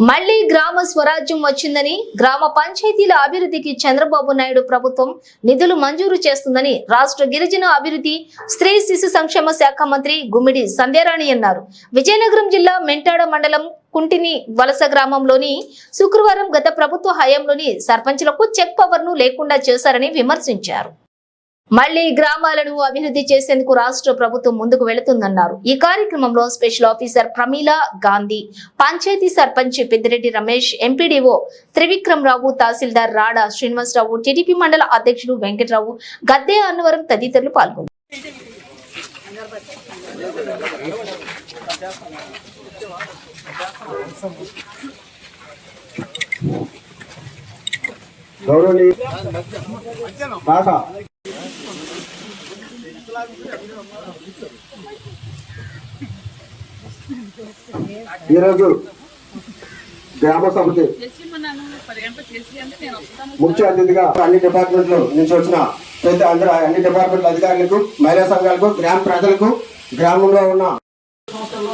మళ్లీ గ్రామ స్వరాజ్యం వచ్చిందని, గ్రామ పంచాయతీల అభివృద్ధికి చంద్రబాబు నాయుడు ప్రభుత్వం నిధులు మంజూరు చేస్తుందని రాష్ట్ర గిరిజన అభివృద్ధి, స్త్రీ శిశు సంక్షేమ శాఖ మంత్రి గుమ్మిడి సంధ్యారాణి అన్నారు. విజయనగరం జిల్లా మెంటాడ మండలం కుంటిని వలస గ్రామంలోని శుక్రవారం గత ప్రభుత్వ హయాంలోని సర్పంచులకు చెక్ పవర్ ను లేకుండా చేశారని విమర్శించారు. మళ్లీ గ్రామాలను అభివృద్ధి చేసేందుకు రాష్ట్ర ప్రభుత్వం ముందుకు వెళుతుందన్నారు. ఈ కార్యక్రమంలో స్పెషల్ ఆఫీసర్ ప్రమీల గాంధీ, పంచాయతీ సర్పంచ్ పెద్దిరెడ్డి రమేష్, ఎంపీడీఓ త్రివిక్రమరావు, తహసీల్దార్ రాడా శ్రీనివాసరావు, టీడీపీ మండల అధ్యక్షుడు వెంకటరావు, గద్దె అన్నవరం తదితరులు పాల్గొన్నారు. ఈరోజు గ్రామ సభకి ముఖ్య అతిథిగా అన్ని డిపార్ట్మెంట్ల నుంచి వచ్చిన అన్ని డిపార్ట్మెంట్ల అధికారులకు, మహిళా సంఘాలకు, గ్రామ ప్రజలకు, గ్రామంలో ఉన్న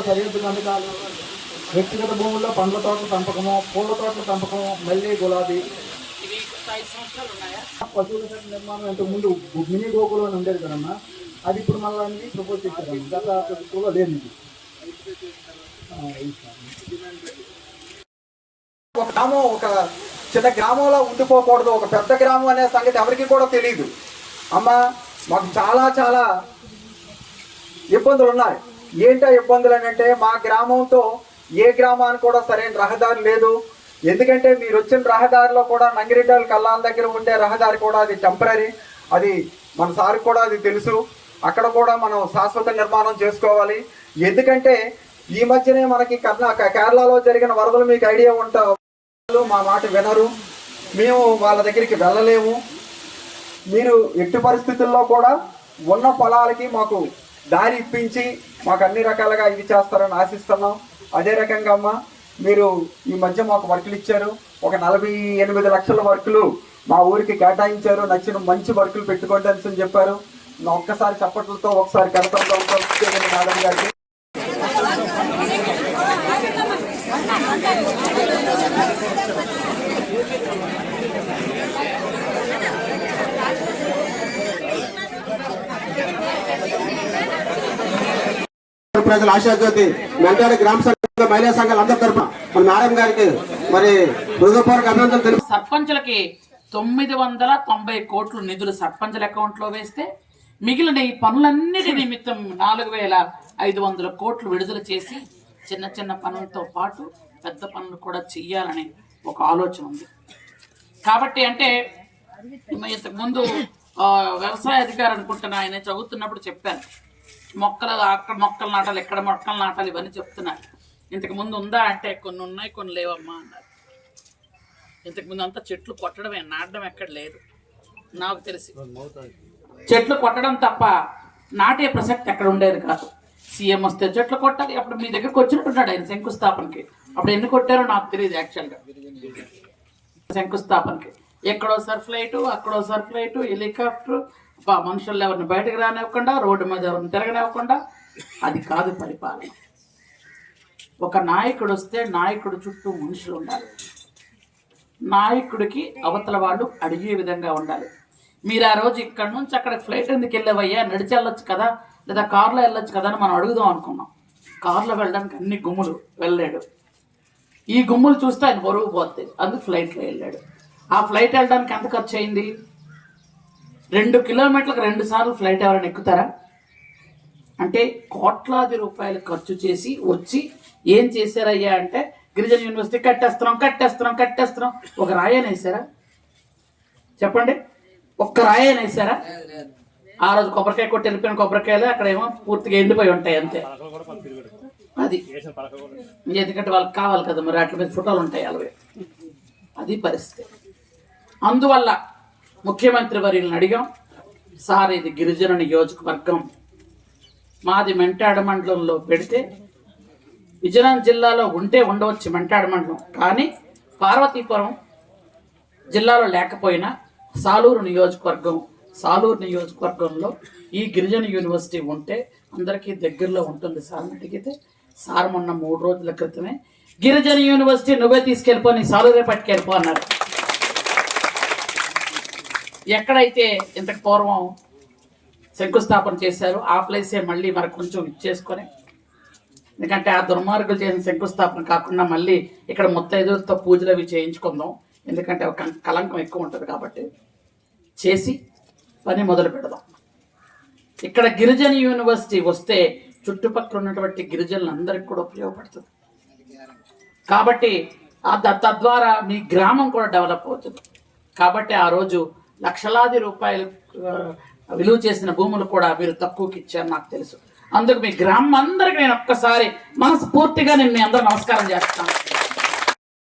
సరిహద్దు కందకాలు, వ్యక్తిగత భూముల్లో పండ్ల తోటల పెంపకము, పూల తోటల పెంపకము, మల్లె, గులాబీ, పశువుల షెడ్ నిర్మాణం ఇంతకుముందు మినీ గోకులం అని ఉండేది కదమ్మా. అది ఇప్పుడు మళ్ళీ ప్రపోజ్ చేశారమ్మా. గత ప్రభుత్వంలో లేదు. ఒక గ్రామం ఒక చిన్న గ్రామంలో ఉండిపోకూడదు, ఒక పెద్ద గ్రామం అనే సంగతి ఎవరికి కూడా తెలియదు. అమ్మ, మాకు చాలా చాలా ఇబ్బందులు ఉన్నాయి. ఏంటో ఇబ్బందులు అని అంటే, మా గ్రామంతో ఏ గ్రామానికి కూడా సరైన రహదారి లేదు. ఎందుకంటే మీరు వచ్చిన రహదారిలో కూడా నంగిరెడ్డాల కల్లాల దగ్గర ఉండే రహదారి కూడా అది టెంపరీ. అది మన సార్ కూడా అది తెలుసు. అక్కడ కూడా మనం శాశ్వత నిర్మాణం చేసుకోవాలి. ఎందుకంటే ఈ మధ్యనే మనకి కేరళలో జరిగిన వరదలు మీకు ఐడియా ఉంటా, మా మాట వినరు. మేము వాళ్ళ దగ్గరికి వెళ్ళలేము. మీరు ఎట్టి పరిస్థితుల్లో కూడా ఉన్న పొలాలకి మాకు దారి ఇప్పించి మాకు అన్ని రకాలుగా ఇది చేస్తారని ఆశిస్తున్నాం. అదే రకంగా అమ్మ, మీరు ఈ మధ్య మాకు వర్కులు ఇచ్చారు. ఒక 48 లక్షల వర్కులు మా ఊరికి కేటాయించారు. నచ్చిన మంచి వర్కులు పెట్టుకోండి అని చెప్పారు. ఒక్కసారి చప్పట్లతో ఒకసారి కడతంతో మేడం గారికి. ప్రజల ఆశాజ్యోతి మెంటాడ గ్రామ సంఘ మహిళా సంఘాలు అందరి తరఫున మన మేడం గారికి మరి హృదయపూర్వక అభినందనలు తెలుపు. సర్పంచులకి 990 కోట్లు నిధులు సర్పంచుల అకౌంట్ లో వేస్తే మిగిలిన ఈ పనులన్నిటి నిమిత్తం 4500 కోట్లు విడుదల చేసి చిన్న చిన్న పనులతో పాటు పెద్ద పనులు కూడా చెయ్యాలనే ఒక ఆలోచన ఉంది. కాబట్టి అంటే ఇంతకుముందు వ్యవసాయ అధికారి అనుకుంటున్నా, ఆయన చదువుతున్నప్పుడు చెప్పాను, అక్కడ మొక్కలు నాటాలి, ఎక్కడ మొక్కలు నాటాలి, ఇవన్నీ చెప్తున్నారు. ఇంతకుముందు ఉందా అంటే కొన్ని ఉన్నాయి, కొన్ని లేవమ్మా అన్నారు. ఇంతకుముందు అంతా చెట్లు కొట్టడమే, నాటడం ఎక్కడ లేదు. నాకు తెలిసి చెట్లు కొట్టడం తప్ప నాటే ప్రసక్తి ఎక్కడ ఉండేది కాదు. సీఎం వస్తే చెట్లు కొట్టాలి. అప్పుడు మీ దగ్గరకు వచ్చినట్టున్నాడు ఆయన శంకుస్థాపనకి. అప్పుడు ఎన్ని కొట్టారో నాకు తెలియదు యాక్చువల్గా. శంకుస్థాపనకి ఎక్కడో సర్ఫ్లైటు, అక్కడో సర్ఫ్లైటు, హెలికాప్టర్, మనుషులు ఎవరిని బయటకు రానివ్వకుండా, రోడ్డు మీద ఎవరిని తిరగనివ్వకుండా. అది కాదు పరిపాలన. ఒక నాయకుడు వస్తే నాయకుడు చుట్టూ మనుషులు ఉండాలి. నాయకుడికి అవతల వాళ్ళు అడిగే విధంగా ఉండాలి. మీరు ఆ రోజు ఇక్కడ నుంచి అక్కడ ఫ్లైట్ ఎందుకు వెళ్ళవయ్యా, నడిచి వెళ్ళొచ్చు కదా, లేదా కార్లో వెళ్ళొచ్చు కదా అని మనం అడుగుదాం అనుకున్నాం. కార్లో వెళ్ళడానికి అన్ని గుమ్ములు వెళ్ళాడు. ఈ గుమ్ములు చూస్తే ఆయన బరువు పోతుంది, అందుకు ఫ్లైట్లో వెళ్ళాడు. ఆ ఫ్లైట్ వెళ్ళడానికి ఎంత ఖర్చు అయింది? 2 కిలోమీటర్లకు 2 సార్లు ఫ్లైట్ ఎవరైనా ఎక్కుతారా? అంటే కోట్లాది రూపాయలు ఖర్చు చేసి వచ్చి ఏం చేశారయ్యా అంటే, గిరిజన యూనివర్సిటీ కట్టేస్తున్నాం. ఒక రాయని వేసారా చెప్పండి? ఒక్క రాయని వేసారా? ఆ రోజు కొబ్బరికాయ కొట్టి వెళ్ళిపోయిన కొబ్బరికాయలు అక్కడేమో పూర్తిగా ఎండిపోయి ఉంటాయి అంతే. అది ఎందుకంటే వాళ్ళకి కావాలి కదా, మరి వాటి మీద ఫోటోలు ఉంటాయి 60. అది పరిస్థితి. అందువల్ల ముఖ్యమంత్రి వర్యులను అడిగాం, సార్ ఇది గిరిజన నియోజకవర్గం, మాది మెంటాడ మండలంలో పెడితే విజయనగరం జిల్లాలో ఉండవచ్చు మెంటాడ మండలం, కానీ పార్వతీపురం జిల్లాలో లేకపోయినా సాలూరు నియోజకవర్గంలో ఈ గిరిజన యూనివర్సిటీ ఉంటే అందరికీ దగ్గరలో ఉంటుంది సార్ అని అడిగితే, సార్ మొన్న 3 రోజుల క్రితమే గిరిజన యూనివర్సిటీ నువ్వే తీసుకెళ్ళిపో, నీ సాలురే పట్టుకెళ్ళిపో అన్నారు. ఎక్కడైతే ఇంతకు పూర్వం శంకుస్థాపన చేశారో ఆ ప్లేసే మళ్ళీ మరి కొంచెం ఇచ్చేసుకొని, ఎందుకంటే ఆ దుర్మార్గులు చేసిన శంకుస్థాపన కాకుండా మళ్ళీ ఇక్కడ ముత్తైదులతో పూజలు అవి చేయించుకుందాం, ఎందుకంటే ఒక కలంకం ఎక్కువ ఉంటుంది కాబట్టి చేసి పని మొదలు పెడదాం. ఇక్కడ గిరిజన యూనివర్సిటీ వస్తే చుట్టుపక్కల ఉన్నటువంటి గిరిజనులందరికీ కూడా ఉపయోగపడుతుంది కాబట్టి తద్వారా మీ గ్రామం కూడా డెవలప్ అవుతుంది. కాబట్టి ఆ రోజు లక్షలాది రూపాయలు విలువ చేసిన భూములు కూడా మీరు తక్కువకి ఇచ్చారు నాకు తెలుసు. అందుకు మీ గ్రామం అందరికీ నేను ఒక్కసారి మనస్ఫూర్తిగా నేను మీ అందరూ నమస్కారం చేస్తాను.